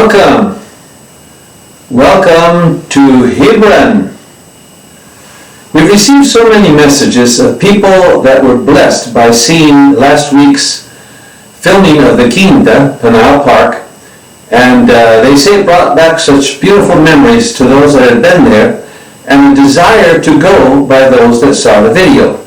Welcome to Hebron. We've received so many messages of people that were blessed by seeing last week's filming of the Quinta, Canal Park, and they say it brought back such beautiful memories to those that had been there, and a desire to go by those that saw the video.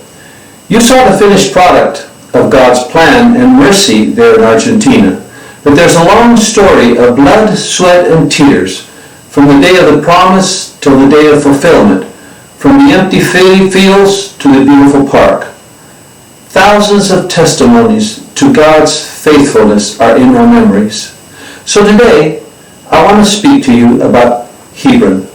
You saw the finished product of God's plan and mercy there in Argentina. But there's a long story of blood, sweat, and tears from the day of the promise till the day of fulfillment, from the empty fields to the beautiful park. Thousands of testimonies to God's faithfulness are in our memories. So today, I want to speak to you about Hebron.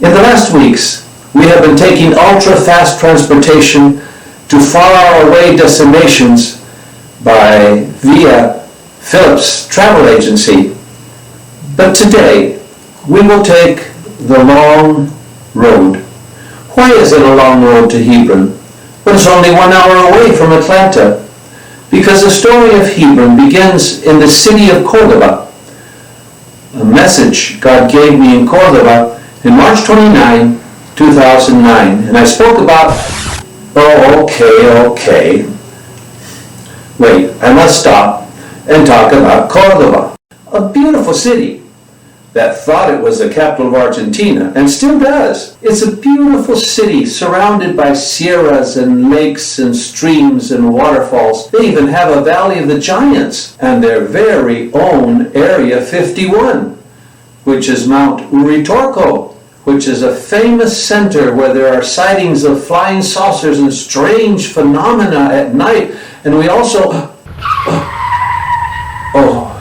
In the last weeks, we have been taking ultra-fast transportation to far-away destinations via Phillips Travel Agency. But today, we will take the long road. Why is it a long road to Hebron? But it's only 1 hour away from Atlanta. Because the story of Hebron begins in the city of Cordoba. A message God gave me in Cordoba in March 29, 2009. And I spoke about, okay. Wait, I must stop and talk about Cordoba, a beautiful city that thought it was the capital of Argentina and still does. It's a beautiful city surrounded by sierras and lakes and streams and waterfalls. They even have a Valley of the Giants and their very own Area 51, which is Mount Uritorco, which is a famous center where there are sightings of flying saucers and strange phenomena at night. And we also...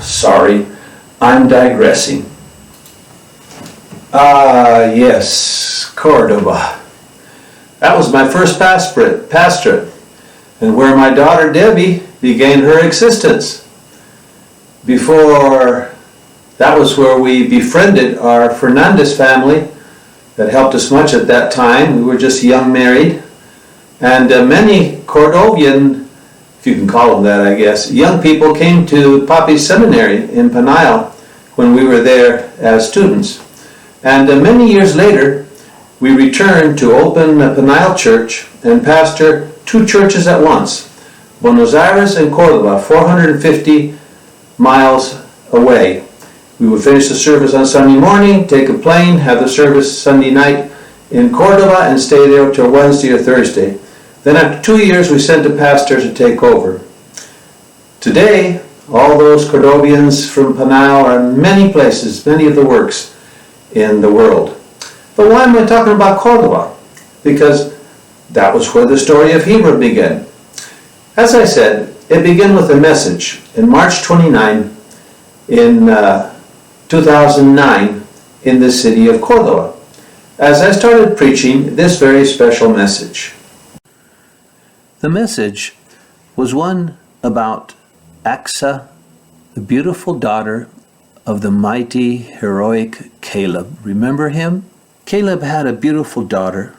sorry, I'm digressing. Yes, Cordoba. That was my first pastorate, and where my daughter Debbie began her existence. Before, that was where we befriended our Fernandez family that helped us much at that time. We were just young married, and many Cordovian, if you can call them that, I guess, young people came to Papi's Seminary in Panayal when we were there as students. And many years later, we returned to open a Panayal church and pastor two churches at once, Buenos Aires and Cordoba, 450 miles away. We would finish the service on Sunday morning, take a plane, have the service Sunday night in Cordoba, and stay there till Wednesday or Thursday. Then after 2 years, we sent a pastor to take over. Today, all those Cordovians from Panayal are in many places, many of the works in the world. But why am I talking about Cordoba? Because that was where the story of Hebron began. As I said, it began with a message in March 29 in 2009 in the city of Cordoba, as I started preaching this very special message. The message was one about Axa, the beautiful daughter of the mighty, heroic Caleb. Remember him? Caleb had a beautiful daughter,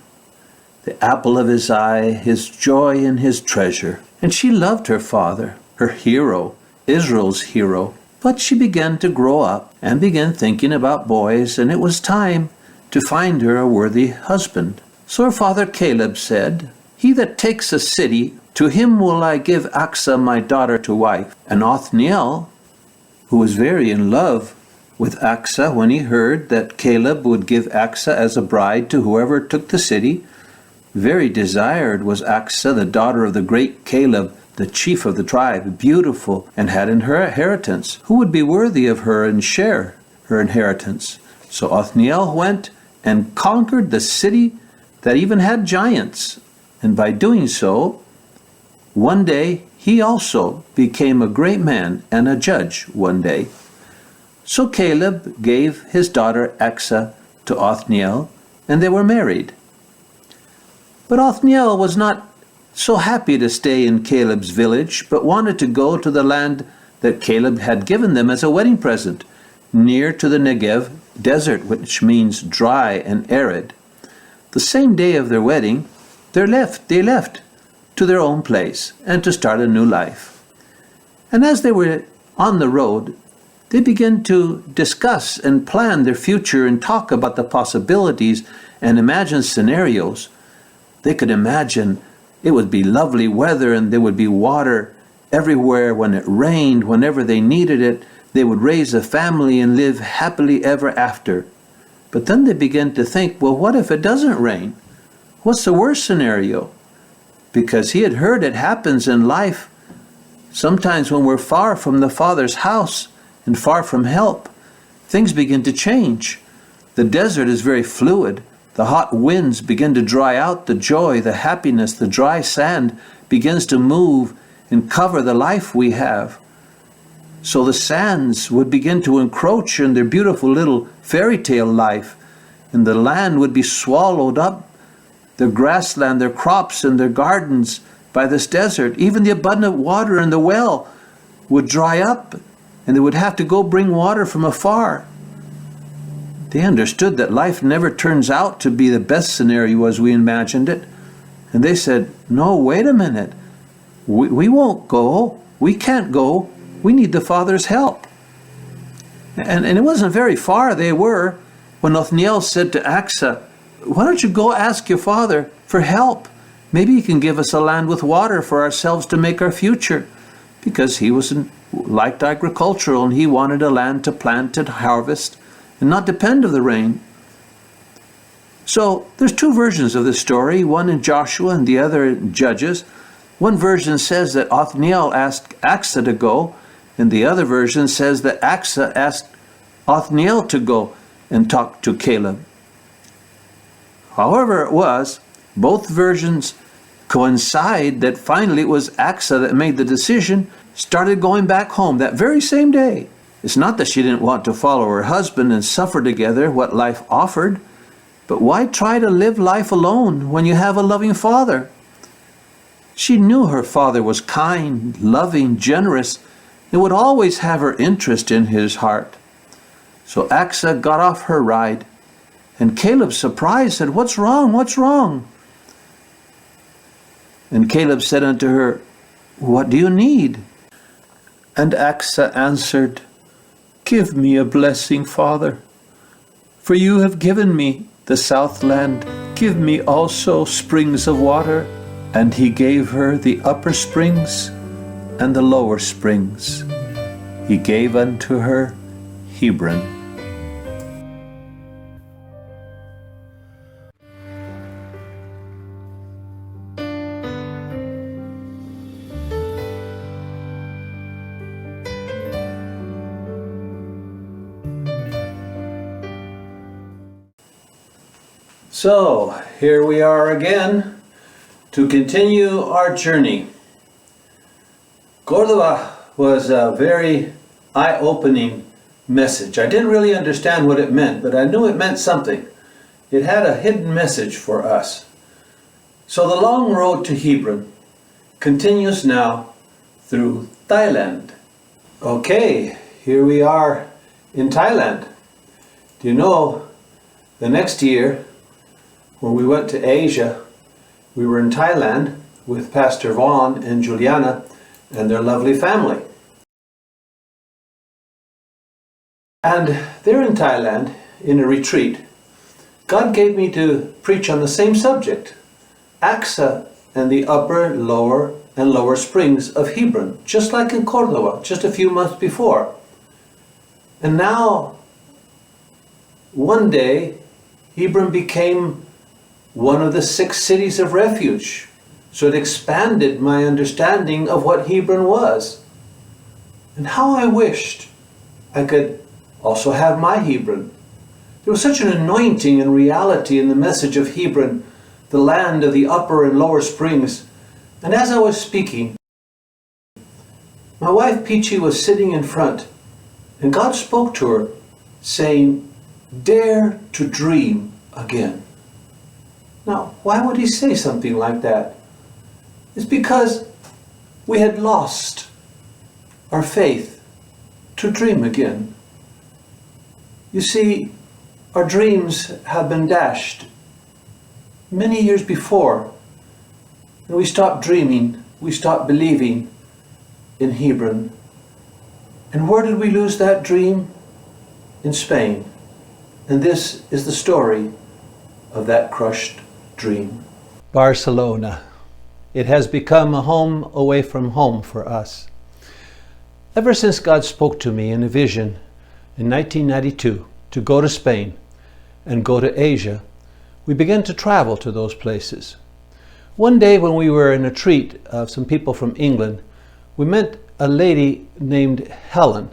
the apple of his eye, his joy and his treasure. And she loved her father, her hero, Israel's hero. But she began to grow up and began thinking about boys, and it was time to find her a worthy husband. So her father Caleb said, "He that takes a city, to him will I give Axa my daughter to wife." And Othniel, who was very in love with Axa when he heard that Caleb would give Axa as a bride to whoever took the city, very desired was Axa, the daughter of the great Caleb, the chief of the tribe, beautiful, and had in her inheritance. Who would be worthy of her and share her inheritance? So Othniel went and conquered the city that even had giants. And by doing so, one day he also became a great man and a judge one day. So Caleb gave his daughter Axa to Othniel, and they were married. But Othniel was not so happy to stay in Caleb's village, but wanted to go to the land that Caleb had given them as a wedding present, near to the Negev desert, which means dry and arid. The same day of their wedding, they left to their own place and to start a new life. And as they were on the road, they began to discuss and plan their future and talk about the possibilities and imagine scenarios. They could imagine it would be lovely weather and there would be water everywhere when it rained. Whenever they needed it, they would raise a family and live happily ever after. But then they began to think, well, what if it doesn't rain? What's the worst scenario? Because he had heard it happens in life. Sometimes when we're far from the Father's house and far from help, things begin to change. The desert is very fluid. The hot winds begin to dry out the joy, the happiness. The dry sand begins to move and cover the life we have. So the sands would begin to encroach in their beautiful little fairy tale life, and the land would be swallowed up, their grassland, their crops, and their gardens by this desert. Even the abundant water in the well would dry up, and they would have to go bring water from afar. They understood that life never turns out to be the best scenario as we imagined it. And they said, no, wait a minute. We won't go. We can't go. We need the Father's help. And it wasn't very far they were when Othniel said to Achsah, why don't you go ask your father for help? Maybe he can give us a land with water for ourselves to make our future. Because he liked agricultural and he wanted a land to plant and harvest and not depend on the rain. So there's two versions of this story, one in Joshua and the other in Judges. One version says that Othniel asked Achsah to go, and the other version says that Achsah asked Othniel to go and talk to Caleb. However it was, both versions coincide that finally it was Achsah that made the decision, started going back home that very same day. It's not that she didn't want to follow her husband and suffer together what life offered, but why try to live life alone when you have a loving father? She knew her father was kind, loving, generous, and would always have her interest in his heart. So Achsah got off her ride, and Caleb, surprised, said, what's wrong? What's wrong? And Caleb said unto her, what do you need? And Achsah answered, give me a blessing, Father, for you have given me the south land. Give me also springs of water. And he gave her the upper springs and the lower springs. He gave unto her Hebron. So, here we are again to continue our journey. Cordova was a very eye-opening message. I didn't really understand what it meant, but I knew it meant something. It had a hidden message for us. So the long road to Hebron continues now through Thailand. Okay, here we are in Thailand. Do you know, the next year, when we went to Asia, we were in Thailand with Pastor Vaughn and Juliana and their lovely family. And there in Thailand, in a retreat, God gave me to preach on the same subject, Achsah and the upper, lower, and lower springs of Hebron, just like in Cordova, just a few months before. And now, one day, Hebron became one of the 6 cities of refuge. So it expanded my understanding of what Hebron was. And how I wished I could also have my Hebron. There was such an anointing and reality in the message of Hebron, the land of the upper and lower springs. And as I was speaking, my wife Peachy was sitting in front, and God spoke to her, saying, dare to dream again. Now, why would he say something like that? It's because we had lost our faith to dream again. You see, our dreams have been dashed many years before, and we stopped dreaming, we stopped believing in Hebron. And where did we lose that dream? In Spain. And this is the story of that crushed dream. Barcelona. It has become a home away from home for us. Ever since God spoke to me in a vision in 1992 to go to Spain and go to Asia, we began to travel to those places. One day when we were in a treat of some people from England, we met a lady named Helen.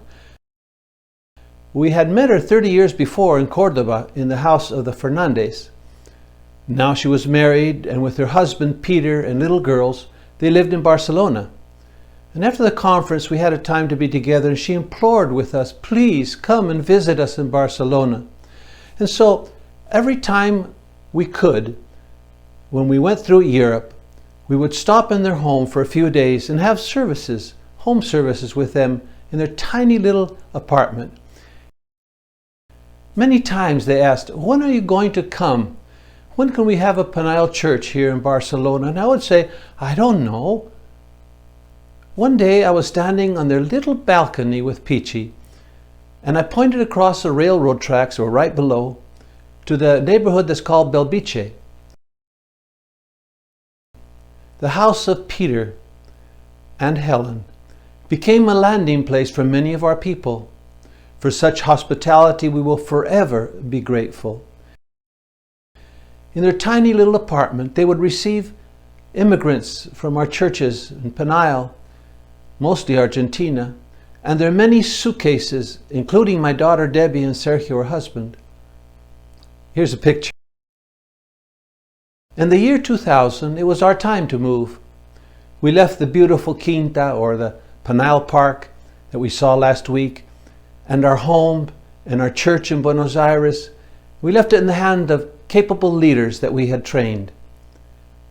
We had met her 30 years before in Cordoba in the house of the Fernandez. Now she was married, and with her husband Peter and little girls, they lived in Barcelona. And after the conference we had a time to be together, and she implored with us, please come and visit us in Barcelona. And so every time we could, when we went through Europe, we would stop in their home for a few days and have services, home services with them in their tiny little apartment. Many times they asked, when are you going to come? When can we have a Penile church here in Barcelona? And I would say, I don't know. One day I was standing on their little balcony with Peachy, and I pointed across the railroad tracks, or right below, to the neighborhood that's called Belviche. The house of Peter and Helen became a landing place for many of our people. For such hospitality we will forever be grateful. In their tiny little apartment, they would receive immigrants from our churches in Penile, mostly Argentina, and their many suitcases, including my daughter Debbie and Sergio, her husband. Here's a picture. In the year 2000, it was our time to move. We left the beautiful Quinta, or the Penile Park that we saw last week, and our home and our church in Buenos Aires. We left it in the hand of capable leaders that we had trained.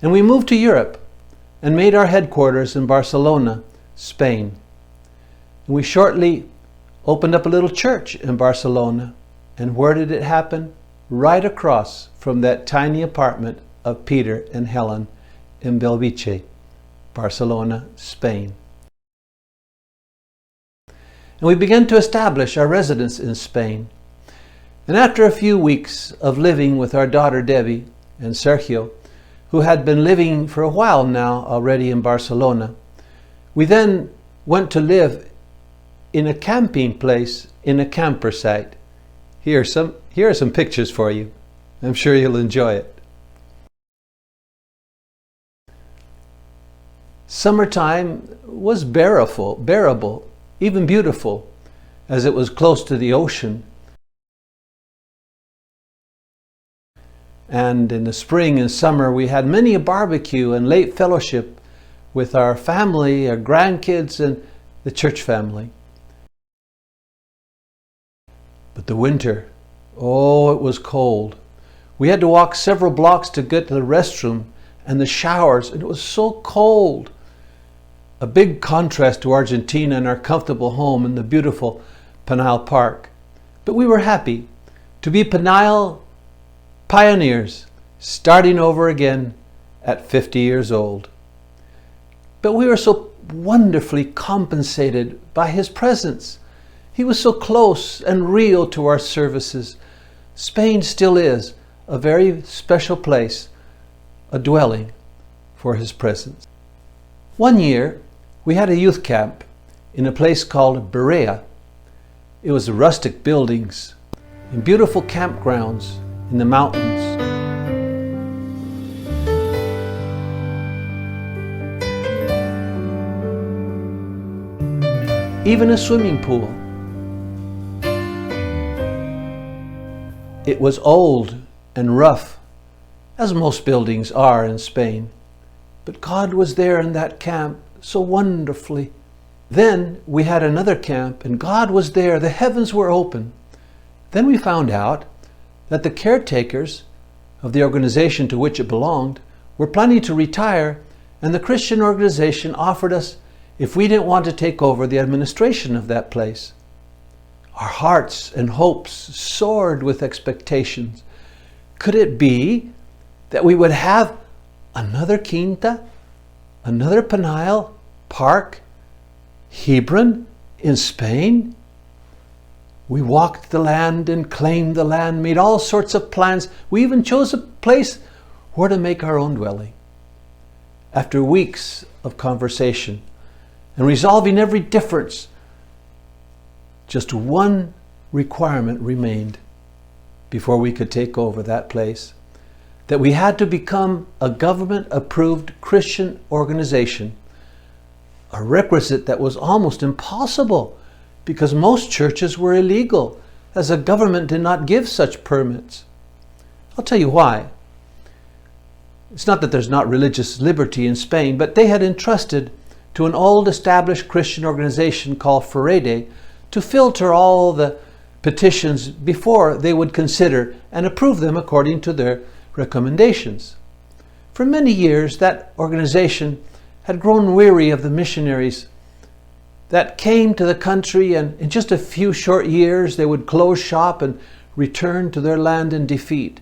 And we moved to Europe and made our headquarters in Barcelona, Spain. And we shortly opened up a little church in Barcelona. And where did it happen? Right across from that tiny apartment of Peter and Helen in Belviche, Barcelona, Spain. And we began to establish our residence in Spain. And after a few weeks of living with our daughter Debbie and Sergio, who had been living for a while now already in Barcelona, we then went to live in a camping place in a camper site. Here are some pictures for you. I'm sure you'll enjoy it. Summertime was bearable, even beautiful, as it was close to the ocean. And in the spring and summer we had many a barbecue and late fellowship with our family, our grandkids, and the church family. But the winter, oh, it was cold. We had to walk several blocks to get to the restroom and the showers, and it was so cold. A big contrast to Argentina and our comfortable home in the beautiful Penile Park. But we were happy to be Penile pioneers, starting over again at 50 years old. But we were so wonderfully compensated by His presence. He was so close and real to our services. Spain still is a very special place, a dwelling for His presence. One year, we had a youth camp in a place called Berea. It was rustic buildings and beautiful campgrounds in the mountains. Even a swimming pool. It was old and rough, as most buildings are in Spain. But God was there in that camp so wonderfully. Then we had another camp, and God was there. The heavens were open. Then we found out that the caretakers of the organization to which it belonged were planning to retire, and the Christian organization offered us if we didn't want to take over the administration of that place. Our hearts and hopes soared with expectations. Could it be that we would have another Quinta, another Penile Park, Hebron, in Spain. We walked the land and claimed the land, made all sorts of plans. We even chose a place where to make our own dwelling. After weeks of conversation and resolving every difference, just one requirement remained before we could take over that place: that we had to become a government-approved Christian organization, a requisite that was almost impossible because most churches were illegal, as the government did not give such permits. I'll tell you why. It's not that there's not religious liberty in Spain, but they had entrusted to an old established Christian organization called Ferede to filter all the petitions before they would consider and approve them according to their recommendations. For many years, that organization had grown weary of the missionaries that came to the country, and in just a few short years they would close shop and return to their land in defeat.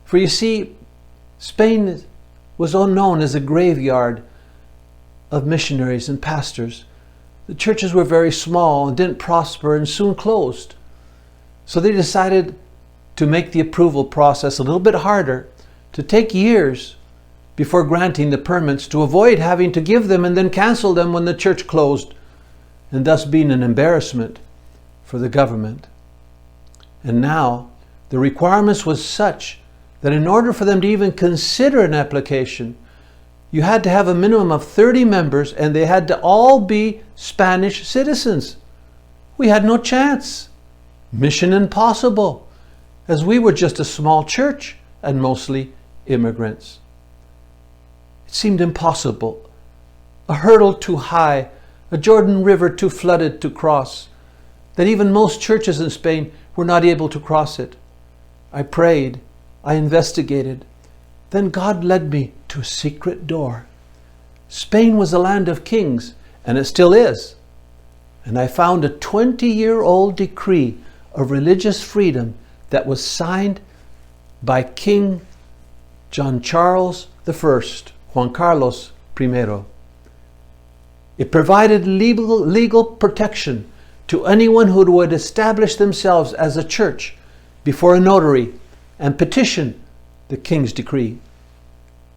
For you see, Spain was known as a graveyard of missionaries and pastors. The churches were very small and didn't prosper and soon closed. So they decided to make the approval process a little bit harder, to take years before granting the permits, to avoid having to give them and then cancel them when the church closed, and thus being an embarrassment for the government. And now the requirements was such that in order for them to even consider an application, you had to have a minimum of 30 members, and they had to all be Spanish citizens. We had no chance. Mission impossible, as we were just a small church and mostly immigrants. It seemed impossible, a hurdle too high, a Jordan River too flooded to cross, that even most churches in Spain were not able to cross it. I prayed, I investigated. Then God led me to a secret door. Spain was a land of kings, and it still is. And I found a 20-year-old decree of religious freedom that was signed by King John Charles I, Juan Carlos I. It provided legal protection to anyone who would establish themselves as a church before a notary and petition the king's decree.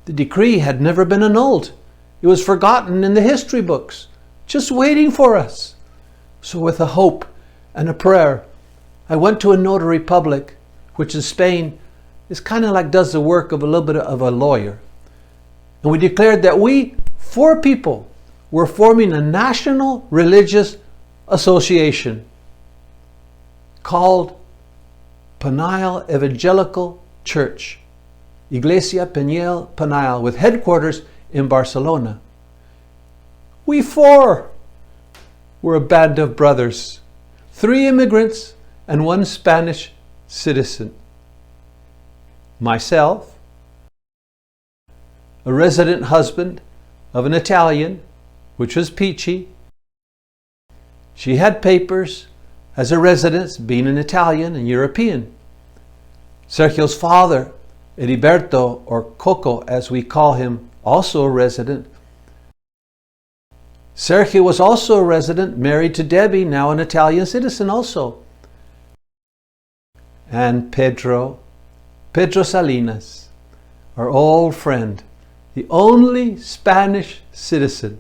The decree had never been annulled. It was forgotten in the history books, just waiting for us. So with a hope and a prayer, I went to a notary public, which in Spain is kind of like does the work of a little bit of a lawyer. And we declared that we, 4 people, were forming a national religious association called Penal Evangelical Church, Iglesia Penal Penal, with headquarters in Barcelona. We 4 were a band of brothers, 3 immigrants and 1 Spanish citizen. Myself, a resident husband of an Italian, which was peachy. She had papers as a resident, being an Italian and European. Sergio's father, Heriberto, or Coco as we call him, also a resident. Sergio was also a resident, married to Debbie, now an Italian citizen also. And Pedro Salinas, our old friend, the only Spanish citizen.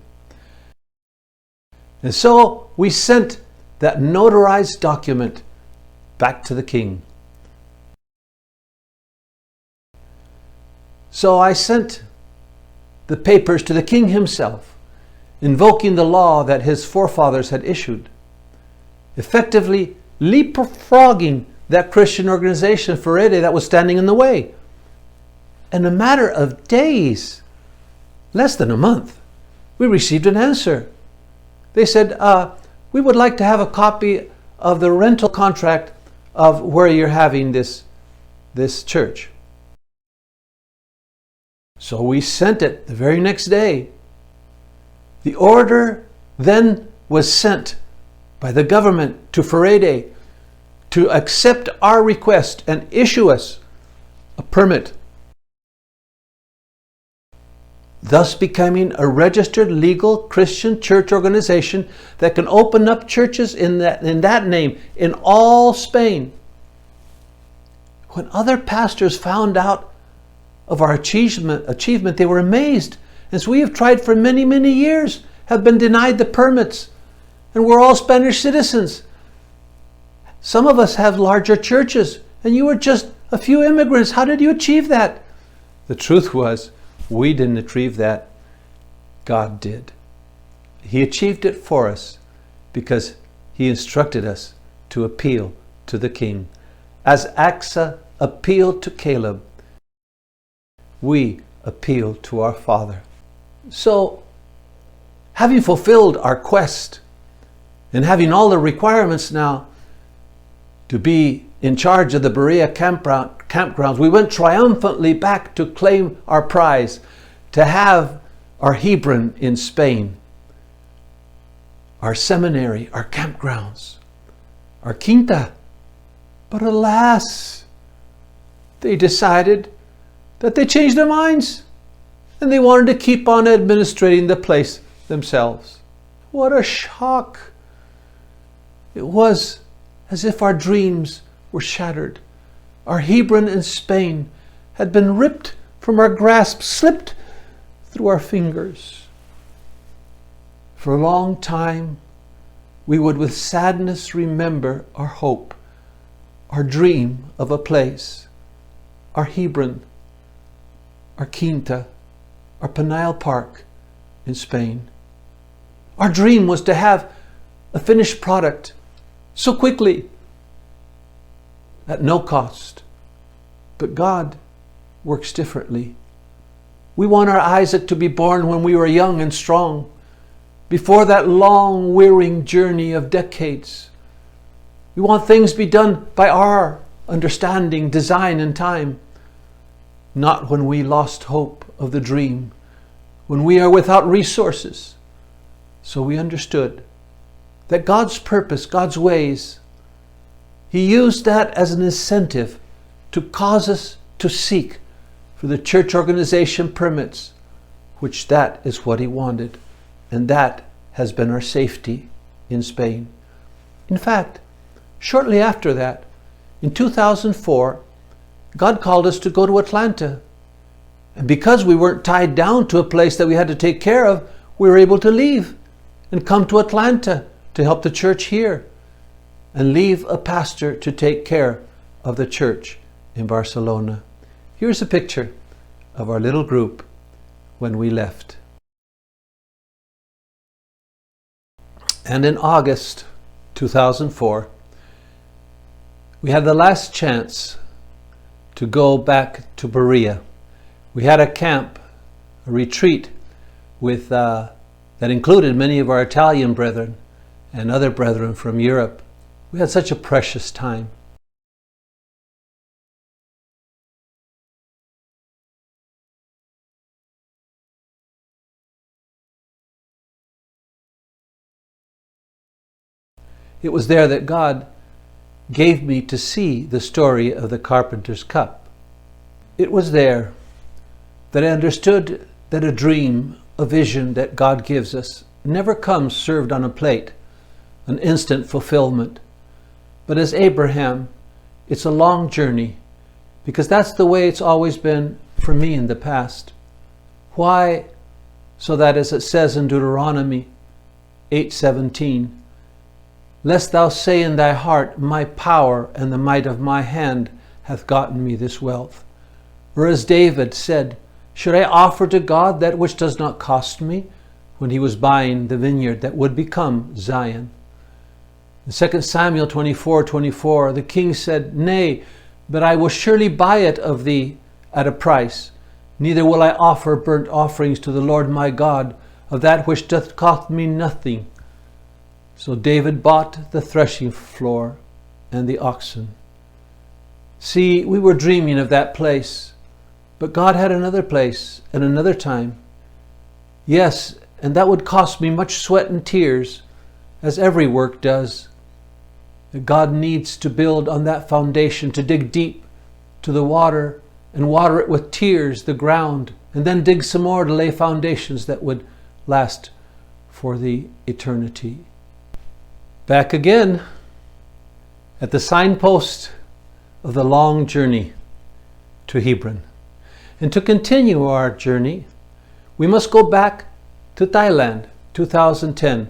And so we sent that notarized document back to the king. So I sent the papers to the king himself, invoking the law that his forefathers had issued, effectively leapfrogging that Christian organization, Ferede, that was standing in the way. In a matter of days, less than a month, we received an answer. They said, we would like to have a copy of the rental contract of where you're having this church. So we sent it the very next day. The order then was sent by the government to Ferede to accept our request and issue us a permit. thus becoming a registered legal Christian church organization that can open up churches in that name in all Spain. When other pastors found out of our achievement, they were amazed. And so we have tried for many, many years, have been denied the permits, and we're all Spanish citizens. Some of us have larger churches, and you were just a few immigrants. How did you achieve that? The truth was, we didn't achieve that. God did. He achieved it for us because He instructed us to appeal to the King. As Asa appealed to Caleb, we appeal to our Father. So, having fulfilled our quest and having all the requirements now to be in charge of the Berea campgrounds, we went triumphantly back to claim our prize, to have our Hebron in Spain, our seminary, our campgrounds, our quinta. But alas, they decided that they changed their minds and they wanted to keep on administrating the place themselves. What a shock! It was as if our dreams were shattered. Our Hebron in Spain had been ripped from our grasp, slipped through our fingers. For a long time, we would with sadness remember our hope, our dream of a place, our Hebron, our quinta, our Penile Park in Spain. Our dream was to have a finished product so quickly, at no cost. But God works differently. We want our Isaac to be born when we were young and strong, before that long, wearying journey of decades. We want things to be done by our understanding, design, and time, not when we lost hope of the dream, when we are without resources. So we understood that God's purpose, God's ways, He used that as an incentive to cause us to seek for the church organization permits, which that is what He wanted, and that has been our safety in Spain. In fact, shortly after that, in 2004, God called us to go to Atlanta. And because we weren't tied down to a place that we had to take care of, we were able to leave and come to Atlanta to help the church here and leave a pastor to take care of the church in Barcelona. Here's a picture of our little group when we left. And in August 2004, we had the last chance to go back to Berea. We had a camp, a retreat with that included many of our Italian brethren and other brethren from Europe. We had such a precious time. It was there that God gave me to see the story of the carpenter's cup. It was there that I understood that a dream, a vision that God gives us, never comes served on a plate, an instant fulfillment. But as Abraham, it's a long journey, because that's the way it's always been for me in the past. Why? So that, as it says in Deuteronomy 8:17, lest thou say in thy heart, my power and the might of my hand hath gotten me this wealth. Or as David said, should I offer to God that which does not cost me, when he was buying the vineyard that would become Zion? In 2 Samuel 24:24, the king said, nay, but I will surely buy it of thee at a price. Neither will I offer burnt offerings to the Lord my God of that which doth cost me nothing. So David bought the threshing floor and the oxen. See, we were dreaming of that place, but God had another place and another time. Yes, and that would cost me much sweat and tears, as every work does. God needs to build on that foundation, to dig deep to the water and water it with tears, the ground, and then dig some more to lay foundations that would last for the eternity. Back again at the signpost of the long journey to Hebron. And to continue our journey, we must go back to Thailand, 2010.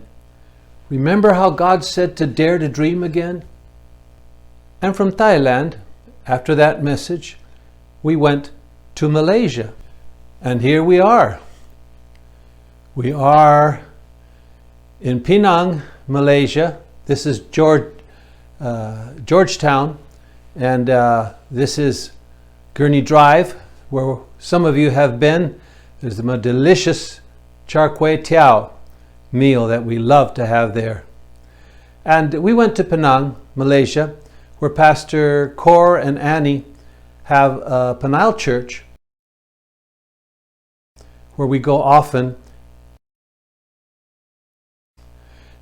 Remember how God said to dare to dream again? And from Thailand, after that message, we went to Malaysia. And here we are. We are in Penang, Malaysia. This is Georgetown, and this is Gurney Drive, where some of you have been. There's a delicious char kway teow meal that we love to have there. And we went to Penang, Malaysia, where Pastor Cor and Annie have a Penile church, where we go often,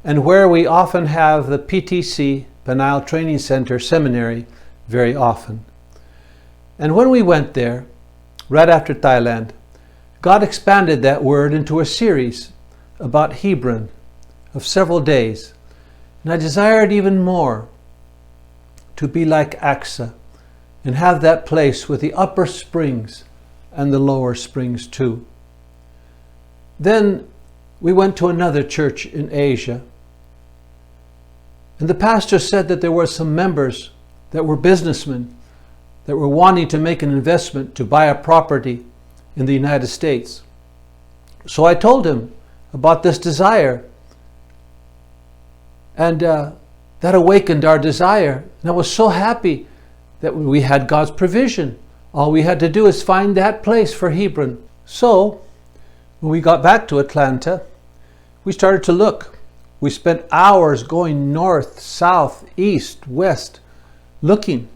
and where we often have the PTC, Penile Training Center Seminary, very often. And when we went there, right after Thailand, God expanded that word into a series about Hebron of several days. And I desired even more to be like Aqsa and have that place with the upper springs and the lower springs too. Then we went to another church in Asia, and the pastor said that there were some members that were businessmen that were wanting to make an investment to buy a property in the United States. So I told him about this desire, and that awakened our desire. And I was so happy that we had God's provision. All we had to do is find that place for Hebron. So when we got back to Atlanta, we started to look. We spent hours going north, south, east, west, looking,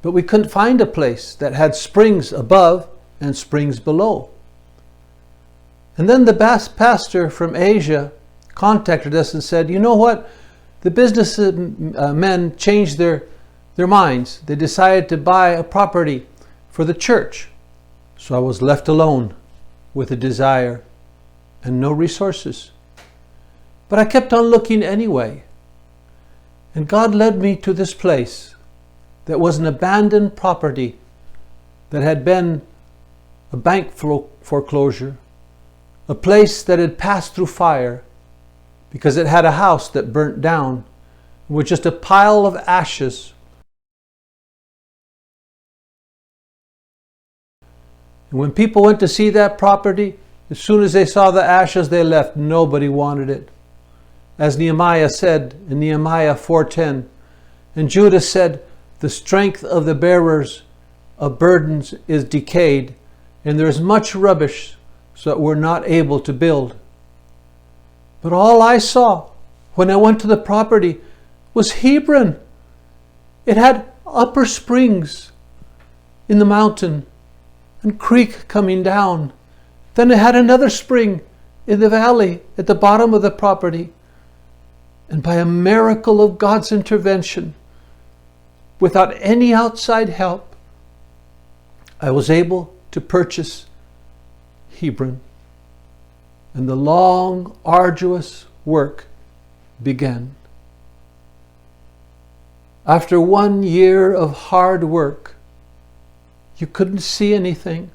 but we couldn't find a place that had springs above and springs below. And then the pastor from Asia contacted us and said, you know what? The business men changed their minds. They decided to buy a property for the church. So I was left alone with a desire and no resources. But I kept on looking anyway. And God led me to this place that was an abandoned property that had been a bank foreclosure, a place that had passed through fire because it had a house that burnt down with just a pile of ashes. And when people went to see that property, as soon as they saw the ashes, they left. Nobody wanted it. As Nehemiah said in Nehemiah 4:10, and Judah said, the strength of the bearers of burdens is decayed, and there is much rubbish, so that we're not able to build. But all I saw when I went to the property was Hebron. It had upper springs in the mountain and creek coming down. Then it had another spring in the valley at the bottom of the property. And by a miracle of God's intervention, without any outside help, I was able to purchase Hebron. And the long, arduous work began. After 1 year of hard work, you couldn't see anything.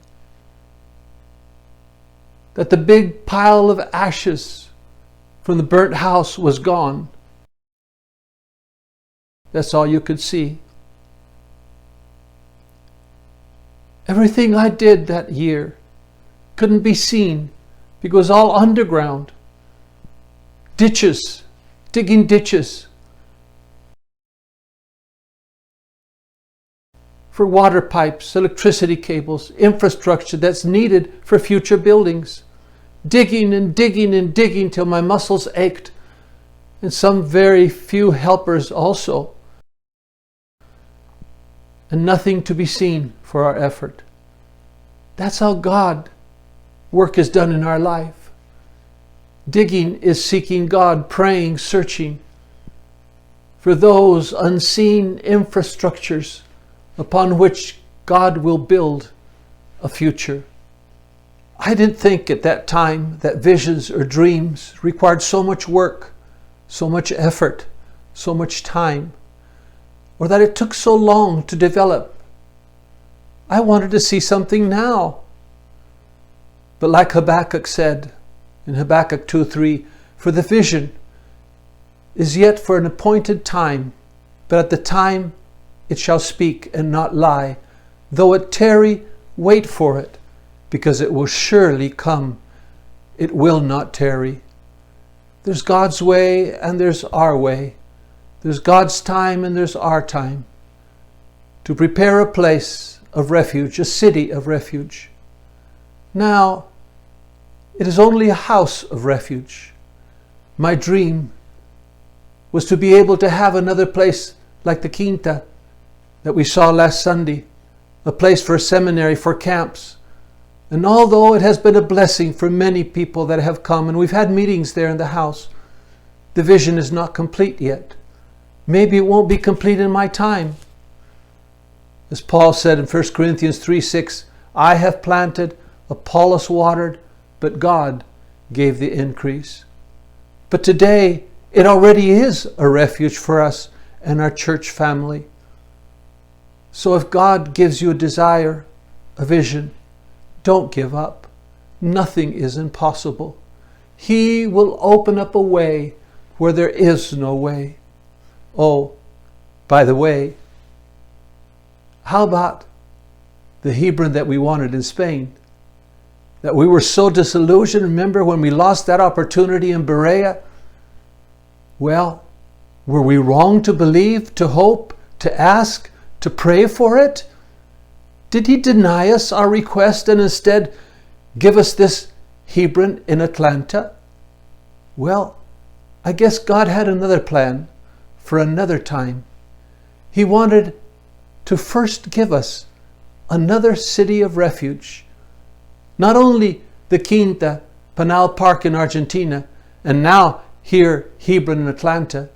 That the big pile of ashes from the burnt house was gone. That's all you could see. Everything I did that year couldn't be seen because it was all underground. Ditches, digging ditches for water pipes, electricity cables, infrastructure that's needed for future buildings. Digging and digging and digging till my muscles ached, and some very few helpers also. And nothing to be seen for our effort. That's how God work is done in our life. Digging is seeking God, praying, searching for those unseen infrastructures upon which God will build a future. I didn't think at that time that visions or dreams required so much work, so much effort, so much time, or that it took so long to develop. I wanted to see something now. But like Habakkuk said in Habakkuk 2:3, for the vision is yet for an appointed time, but at the time it shall speak and not lie. Though it tarry, wait for it, because it will surely come. It will not tarry. There's God's way and there's our way. There's God's time and there's our time to prepare a place of refuge, a city of refuge. Now, it is only a house of refuge. My dream was to be able to have another place like the Quinta that we saw last Sunday, a place for a seminary, for camps. And although it has been a blessing for many people that have come, and we've had meetings there in the house, the vision is not complete yet. Maybe it won't be complete in my time. As Paul said in 1 Corinthians 3:6, I have planted, Apollos watered, but God gave the increase. But today, it already is a refuge for us and our church family. So if God gives you a desire, a vision, don't give up. Nothing is impossible. He will open up a way where there is no way. Oh, by the way, how about the Hebron that we wanted in Spain? That we were so disillusioned. Remember when we lost that opportunity in Berea? Well, were we wrong to believe, to hope, to ask, to pray for it? Did He deny us our request and instead give us this Hebron in Atlanta? Well, I guess God had another plan for another time. He wanted to first give us another city of refuge. Not only the Quinta, Panal Park in Argentina, and now here Hebron in Atlanta,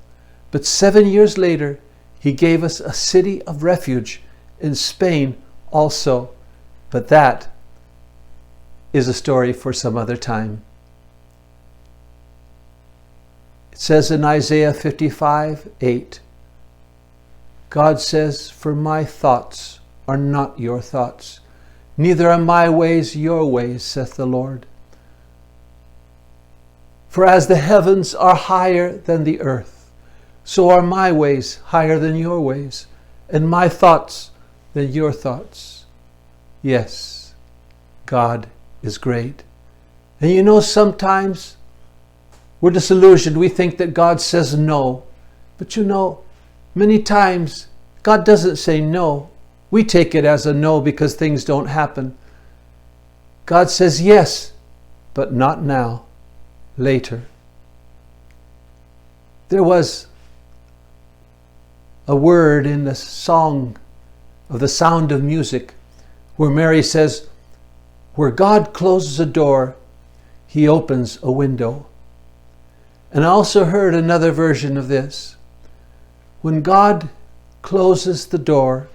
but 7 years later, He gave us a city of refuge in Spain also. But that is a story for some other time. It says in Isaiah 55:8, God says, for my thoughts are not your thoughts, neither are my ways your ways, saith the Lord. For as the heavens are higher than the earth, so are my ways higher than your ways, and my thoughts than your thoughts. Yes, God is great. And you know, sometimes we're disillusioned. We think that God says no. But you know, many times God doesn't say no. We take it as a no because things don't happen. God says yes, but not now, later. There was a word in the song of The Sound of Music where Mary says, where God closes a door, He opens a window. And I also heard another version of this. When God closes the door,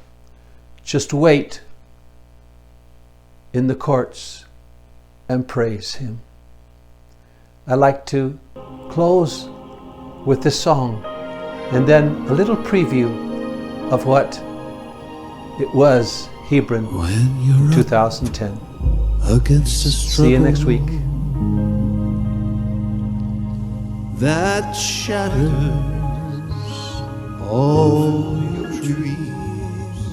just wait in the courts and praise Him. I like to close with this song and then a little preview of what it was Hebron 2010. Against a struggle See you next week. that shatters all your dreams,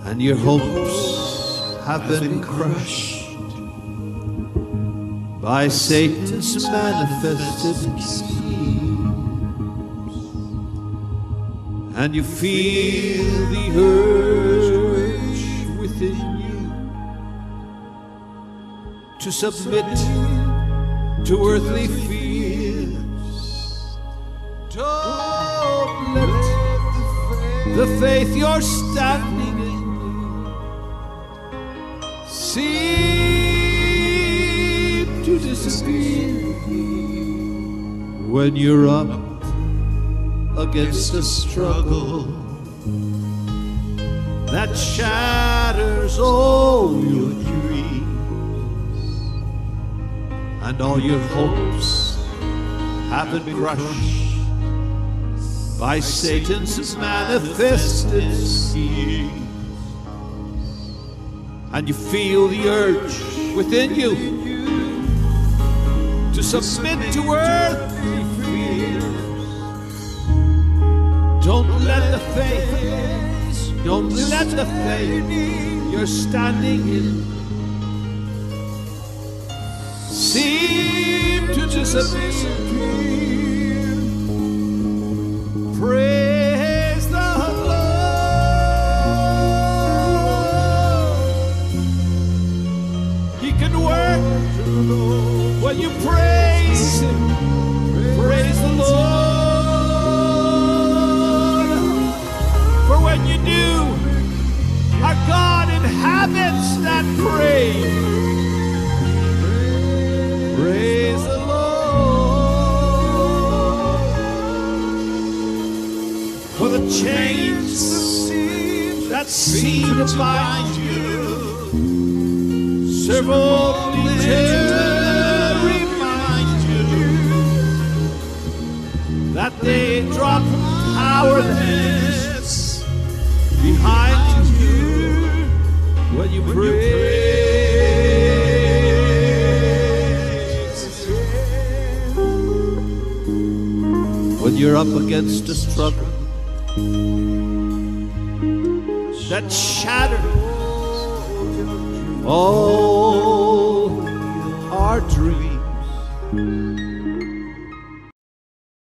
and your hopes have been crushed by Satan's manifested schemes, and you feel the urge within you to submit to earthly fears. Don't let the faith you're standing in seem to disappear when you're up against a struggle that shatters shatters all your dreams, and all your hopes have been crushed by Satan's manifested schemes. And you feel the urge within you to submit to earthly fears. Don't let the faith you're standing in seem to disappear. Praise the Lord. He can work when you praise Him. Praise the Lord. For when you do, our God inhabits that praise. Praise the Lord. For the chains that seem to bind you serve only to remind you that they drop powerless behind you when you praise. When you're up against a struggle that shatters all our dreams,